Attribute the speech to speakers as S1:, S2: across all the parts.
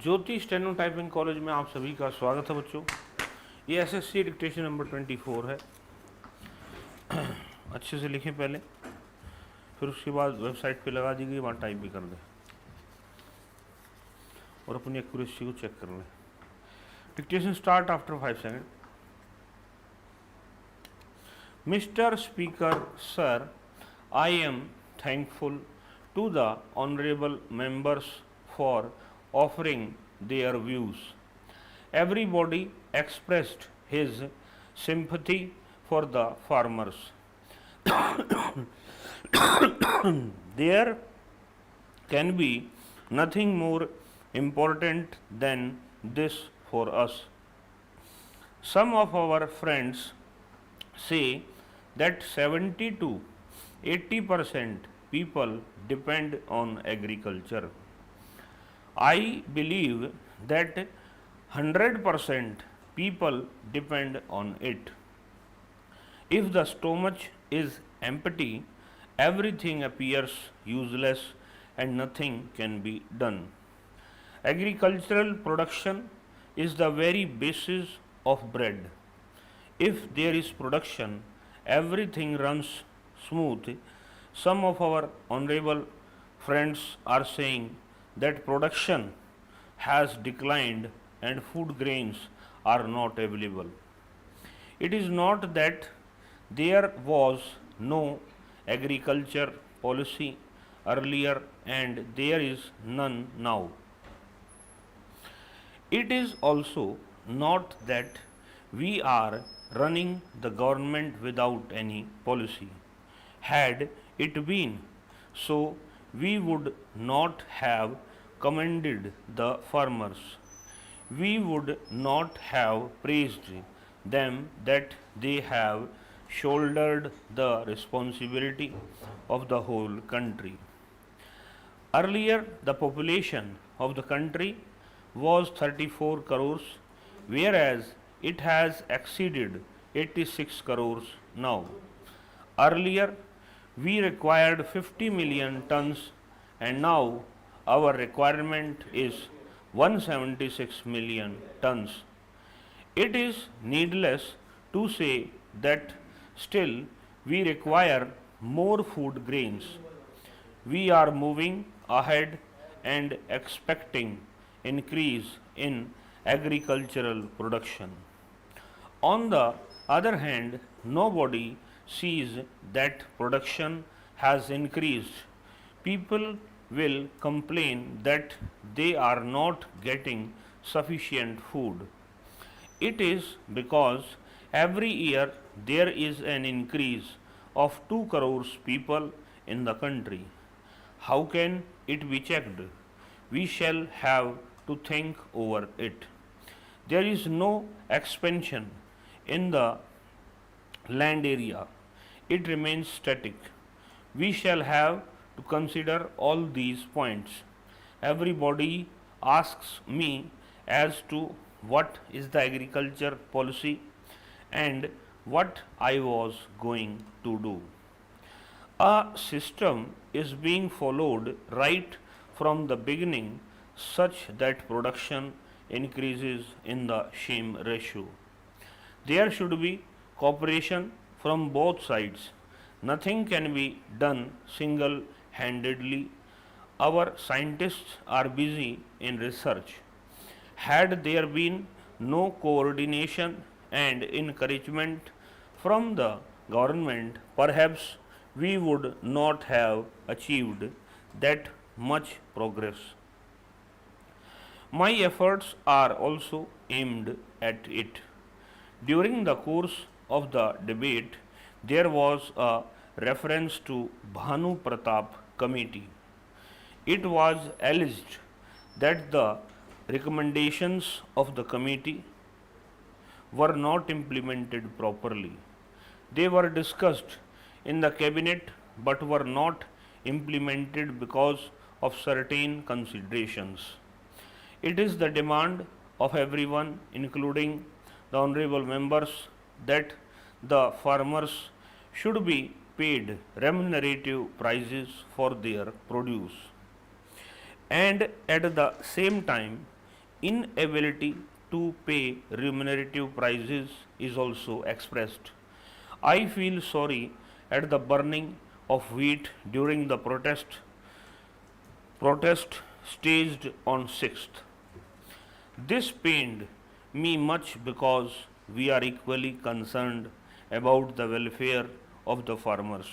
S1: ज्योति steno typing college में आप सभी का स्वागत है बच्चों। ये एसएससी डिक्टेशन नंबर 24 है। अच्छे से लिखें पहले, फिर उसके बाद वेबसाइट पे लगा दी गई, वहाँ टाइप भी कर दें और अपनी एक्यूरेसी को चेक कर लें। Dictation start after 5 second. Mister speaker sir, I am thankful to the honorable members for offering their views. Everybody expressed his sympathy for the farmers. There can be nothing more important than this for us. Some of our friends say that 70 to 80% people depend on agriculture. I believe that 100% people depend on it. If the stomach is empty, everything appears useless and nothing can be done. Agricultural production is the very basis of bread. If there is production, everything runs smooth. Some of our honorable friends are saying that production has declined and food grains are not available. It is not that there was no agriculture policy earlier and there is none now. It is also not that we are running the government without any policy. Had it been so, we would not have commended the farmers. We would not have praised them that they have shouldered the responsibility of the whole country. Earlier, the population of the country was 34 crores, whereas it has exceeded 86 crores now. Earlier, we required 50 million tons, and now our requirement is 176 million tons. It is needless to say that still we require more food grains. We are moving ahead and expecting increase in agricultural production. On the other hand, nobody sees that production has increased. People will complain that they are not getting sufficient food. It is because every year there is an increase of 2 crores people in the country. How can it be checked? We shall have to think over it. There is no expansion in the land area, it remains static. We shall have to consider all these points. Everybody asks me as to what is the agriculture policy and what I was going to do. A system is being followed right from the beginning such that production increases in the same ratio. There should be cooperation from both sides. Nothing can be done single handedly. Our scientists are busy in research. Had there been no coordination and encouragement from the government, perhaps we would not have achieved that much progress. My efforts are also aimed at it. During the course of the debate, there was a reference to Bhanu Pratap Committee. It was alleged that the recommendations of the committee were not implemented properly. They were discussed in the cabinet but were not implemented because of certain considerations. It is the demand of everyone, including the honorable members, that the farmers should be paid remunerative prices for their produce. And at the same time, inability to pay remunerative prices is also expressed. I feel sorry at the burning of wheat during the protest staged on 6th. This pained me much because we are equally concerned about the welfare of the farmers.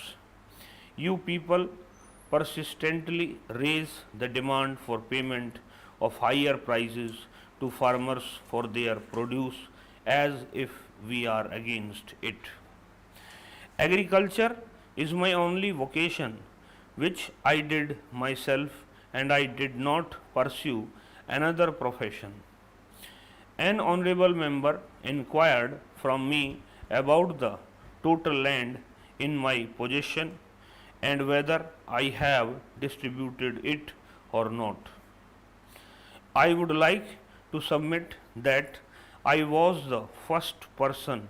S1: You people persistently raise the demand for payment of higher prices to farmers for their produce as if we are against it. Agriculture is my only vocation, which I did myself, and I did not pursue another profession. An honorable member inquired from me about the total land in my possession and whether I have distributed it or not. I would like to submit that I was the first person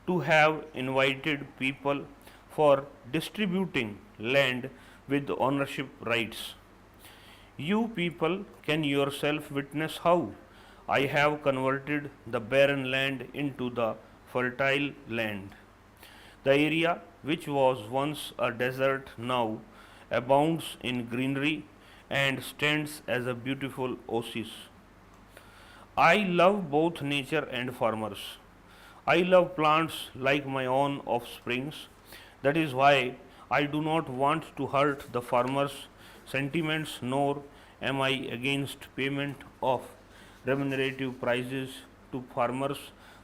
S1: to have invited people for distributing land with ownership rights. You people can yourself witness how I have converted the barren land into the fertile land. The area, which was once a desert, now abounds in greenery and stands as a beautiful oasis. I love both nature and farmers. I love plants like my own offsprings. That is why I do not want to hurt the farmers' sentiments, nor am I against payment of remunerative prices to farmers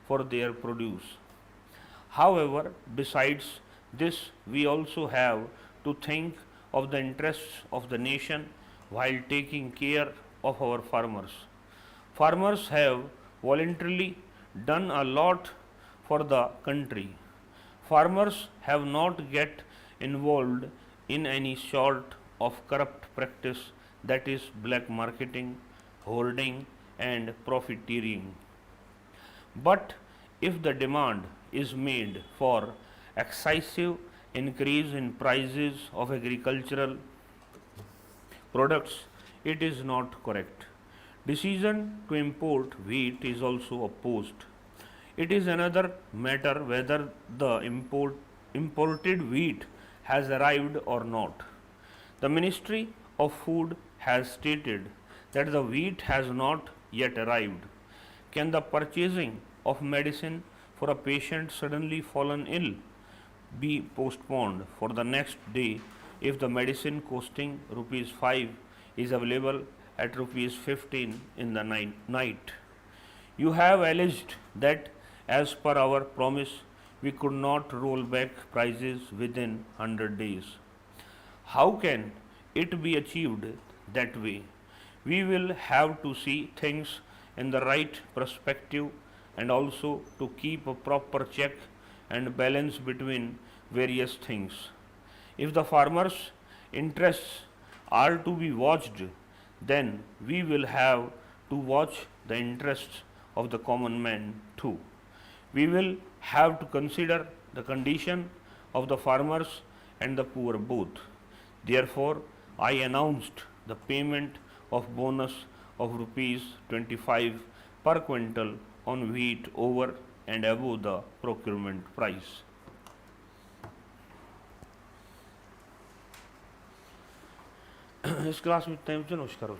S1: for their produce. However, besides this, we also have to think of the interests of the nation while taking care of our farmers. Farmers have voluntarily done a lot for the country. Farmers have not get involved in any sort of corrupt practice, that is black marketing, hoarding and profiteering. But if the demand is made for excessive increase in prices of agricultural products, it is not correct. Decision to import wheat is also opposed. It is another matter whether the imported wheat has arrived or not. The Ministry of Food has stated that the wheat has not yet arrived. Can the purchasing of medicine for a patient suddenly fallen ill be postponed for the next day if the medicine costing rupees 5 is available at rupees 15 in the night? You have alleged that as per our promise we could not roll back prices within 100 days. How can it be achieved that way? We will have to see things in the right perspective and also to keep a proper check and balance between various things. If the farmers' interests are to be watched, then we will have to watch the interests of the common man too. We will have to consider the condition of the farmers and the poor both. Therefore, I announced the payment of bonus of rupees 25 per quintal on wheat over and above the procurement price. इस class में time चलो करो